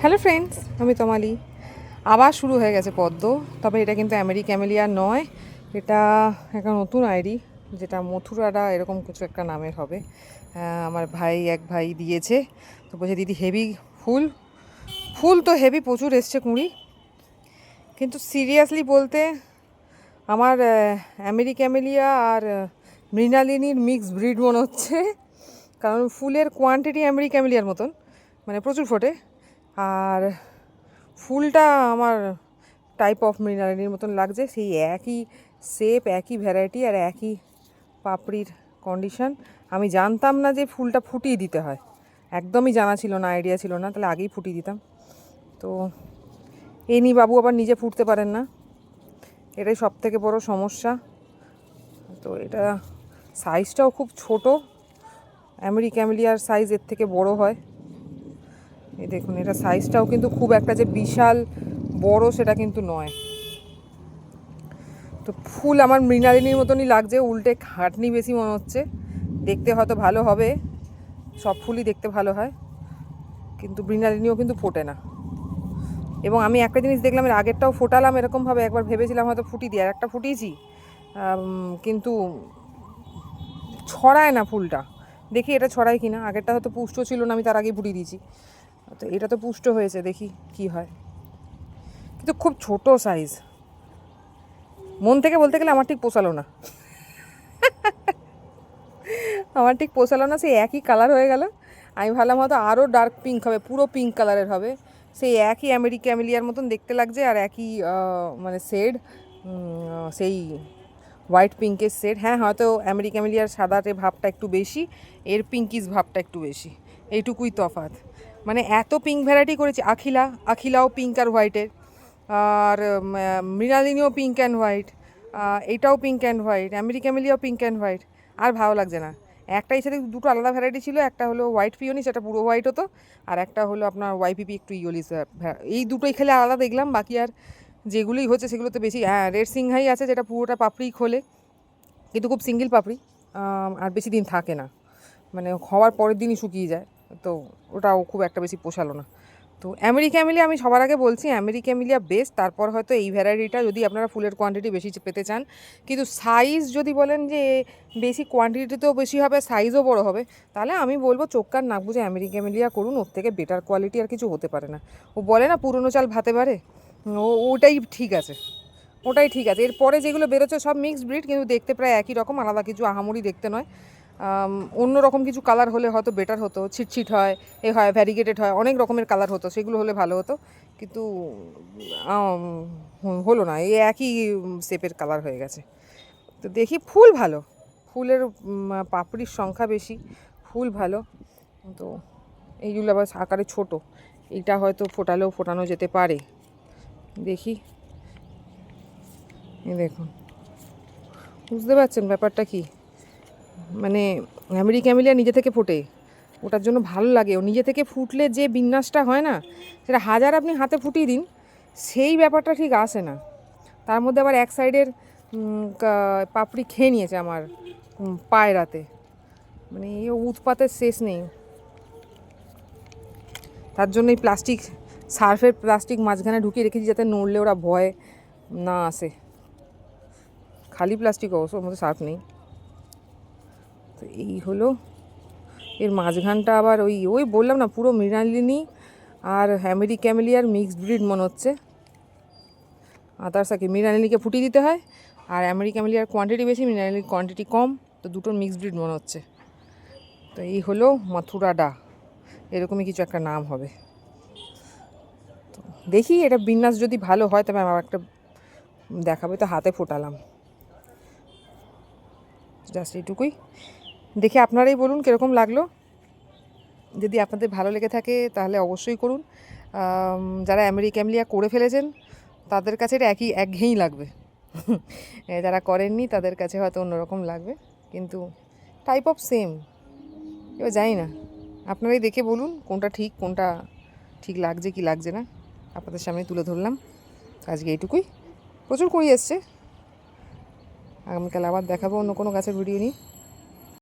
Hello friends, আমি তমালি। আবার শুরু হয়ে গেছে পদ্ম। তবে এটা কিন্তু ক্যামেলিয়া নয়, এটা একটা নতুন আইডি, যেটা মথুরারা এরকম কিছু একটা নামের হবে। আমার এক ভাই দিয়েছে, তো বলছে দিদি হেভি ফুল ফুল তো হেভি প্রচুর এসছে কুঁড়ি। কিন্তু সিরিয়াসলি বলতে আমার ক্যামেলিয়া আর মৃণালিনীর মিক্স ব্রিড মনে হচ্ছে, কারণ ফুলের কোয়ান্টিটি ক্যামেলিয়ার মতন, মানে প্রচুর ফোটে, আর ফুলটা আমার টাইপ অফ মৃণালিনীর মতন লাগছে। সেই একই শেপ, একই ভ্যারাইটি আর একই পাপড়ির কন্ডিশন। আমি জানতাম না যে ফুলটা ফুটিয়ে দিতে হয়, একদমই জানা ছিল না, আইডিয়া ছিল না, তাহলে আগেই ফুটিয়ে দিতাম। তো বাবু আবার নিজে ফুটতে পারেন না, এটাই সব থেকে বড় সমস্যা। তো এটা সাইজটাও খুব ছোট, ক্যামেলিয়ার সাইজ এর থেকে বড় হয়। এই দেখুন, এটা সাইজটাও কিন্তু খুব একটা যে বিশাল বড় সেটা কিন্তু নয়। তো ফুল আমার মৃণালিনীর মতনই লাগছে, উল্টে খাটনি বেশি মনে হচ্ছে। দেখতে হয়তো ভালো হবে, সব ফুলই দেখতে ভালো হয়, কিন্তু মৃণালিনীও কিন্তু ফোটে না। এবং আমি একটা জিনিস দেখলাম, এর আগেরটাও ফোটালাম এরকমভাবে, একবার ভেবেছিলাম হয়তো ফুটিয়ে দিয়ে, আর একটা ফুটিয়েছি, কিন্তু ছড়ায় না ফুলটা। দেখি এটা ছড়ায় কি না। আগেরটা হয়তো পুষ্ট ছিল না, আমি তার আগেই ফুটিয়ে দিয়েছি। তো এটা তো পুষ্ট হয়েছে, দেখি কি হয়। কিন্তু খুব ছোট সাইজ, মন থেকে বলতে গেলে আমার ঠিক পোষালো না। সেই একই কালার হয়ে গেল। আমি ভাবলাম হয়তো আরও ডার্ক পিঙ্ক হবে, পুরো পিঙ্ক কালারের হবে। সেই একই ক্যামেলিয়ার মতন দেখতে লাগছে, আর একই মানে শেড, সেই হোয়াইট পিঙ্কের শেড। হ্যাঁ, হয়তো ক্যামেলিয়ার সাদাটে ভাবটা একটু বেশি, এর পিঙ্কিস ভাবটা একটু বেশি, এইটুকুই তফাৎ। মানে এত পিঙ্ক ভ্যারাইটি করেছি। আখিলাও পিঙ্ক আর হোয়াইটের, আর মৃণালিনীও পিঙ্ক অ্যান্ড হোয়াইট, এটাও পিঙ্ক অ্যান্ড হোয়াইট, ক্যামেলিয়াও পিঙ্ক অ্যান্ড হোয়াইট। আর ভালো লাগছে না। একটাই সাথে দুটো আলাদা ভ্যারাইটি ছিল, একটা হলো হোয়াইট পিওনি, সেটা পুরো হোয়াইট হতো, আর একটা হলো আপনার ওয়াইপিপি একটু ইয়োলিস। এই দুটোই খেলে আলাদা দেখলাম, বাকি আর যেগুলোই হচ্ছে সেগুলো তো বেশি। হ্যাঁ, রেড সিংহাই আছে, যেটা পুরোটা পাপড়ি খোলে, কিন্তু খুব সিঙ্গেল পাপড়ি, আর বেশি দিন থাকে না, মানে হওয়ার পরের দিনই শুকিয়ে যায়। তো ওটাও খুব একটা বেশি পোষালো না। তো ক্যামেলিয়া আমি সবার আগে বলছি, ক্যামেলিয়া বেস্ট। তারপর হয়তো এই ভ্যারাইটিটা, যদি আপনারা ফুলের কোয়ান্টিটি বেশি পেতে চান। কিন্তু সাইজ যদি বলেন যে বেশি কোয়ান্টিটিতেও বেশি হবে, সাইজও বড় হবে, তাহলে আমি বলবো চোখ কান নাক বুঝে ক্যামেলিয়া করুন। ওর থেকে বেটার কোয়ালিটি আর কিছু হতে পারে না। ও বলে না পুরনো চাল ভাতে পারে, ওটাই ঠিক আছে, ওটাই ঠিক আছে। এরপরে যেগুলো বেরোচ্ছে সব মিক্সড ব্রিড, কিন্তু দেখতে প্রায় একই রকম, আলাদা কিছু আহামরি দেখতে নয়। অন্য রকম কিছু কালার হলে হয়তো বেটার হতো, ছিটছিট হয়, হয় ভ্যারিগেটেড হয়, অনেক রকমের কালার হতো, সেগুলো হলে ভালো হতো। কিন্তু হলো না, এই একই শেপের কালার হয়ে গেছে। তো দেখি, ফুল ভালো, ফুলের পাপড়ির সংখ্যা বেশি, ফুল ভালো। তো এইগুলো আবার আকারে ছোট, এইটা হয়তো ফোটানো যেতে পারে। দেখি, এই দেখুন, বুঝতে পারছেন ব্যাপারটা কি? মানে ক্যামেলিয়া নিজে থেকে ফোটে, ওটার জন্য ভালো লাগে। ও নিজে থেকে ফুটলে যে বিন্যাসটা হয় না, সেটা হাজার আপনি হাতে ফুটিয়ে দিন, সেই ব্যাপারটা ঠিক আসে না। তার মধ্যে আবার এক সাইডের পাপড়ি খেয়ে নিয়েছে আমার পায়রাতে, মানে এই উৎপাতের শেষ নেই। তার জন্যই প্লাস্টিক মাঝখানে ঢুকিয়ে রেখেছি, যাতে নড়লে ওরা ভয় না আসে। খালি প্লাস্টিক অবশ্য, ওর মধ্যে সার্ফ নেই। তো এই হলো এর মাঝখানটা। আবার ওই বললাম না, পুরো মৃণালিনী আর ক্যামেলিয়ার মিক্সড ব্রিড মনে হচ্ছে। আদার্স আর কি, মৃণালিনীকে ফুটিয়ে দিতে হয়, আর ক্যামেলিয়ার কোয়ান্টিটি বেশি, মৃণালিনীর কোয়ান্টিটি কম, তো দুটোর মিক্সড ব্রিড মনে হচ্ছে। তো এই হলো মথুরাডা, এরকমই কিছু একটা নাম হবে। তো দেখি, এটা বিন্যাস যদি ভালো হয় তবে আমার একটা দেখাবে। তো হাতে ফোটালাম, জাস্ট এইটুকুই। দেখে আপনারাই বলুন কীরকম লাগলো। যদি আপনাদের ভালো লেগে থাকে তাহলে অবশ্যই করুন। যারা ক্যামেলিয়া করে ফেলেছেন তাদের কাছে এটা একঘেয়েই লাগবে। যারা করেননি তাদের কাছে হয়তো অন্যরকম লাগবে, কিন্তু টাইপ অফ সেম। এবার জানি না, আপনারাই দেখে বলুন কোনটা ঠিক লাগছে কি লাগছে না। আপনাদের সামনে তুলে ধরলাম আজকে এইটুকুই। প্রচুর কুড়ি এসছে, আগামীকাল আবার দেখাবো অন্য কোনো গাছের ভিডিও নিয়ে।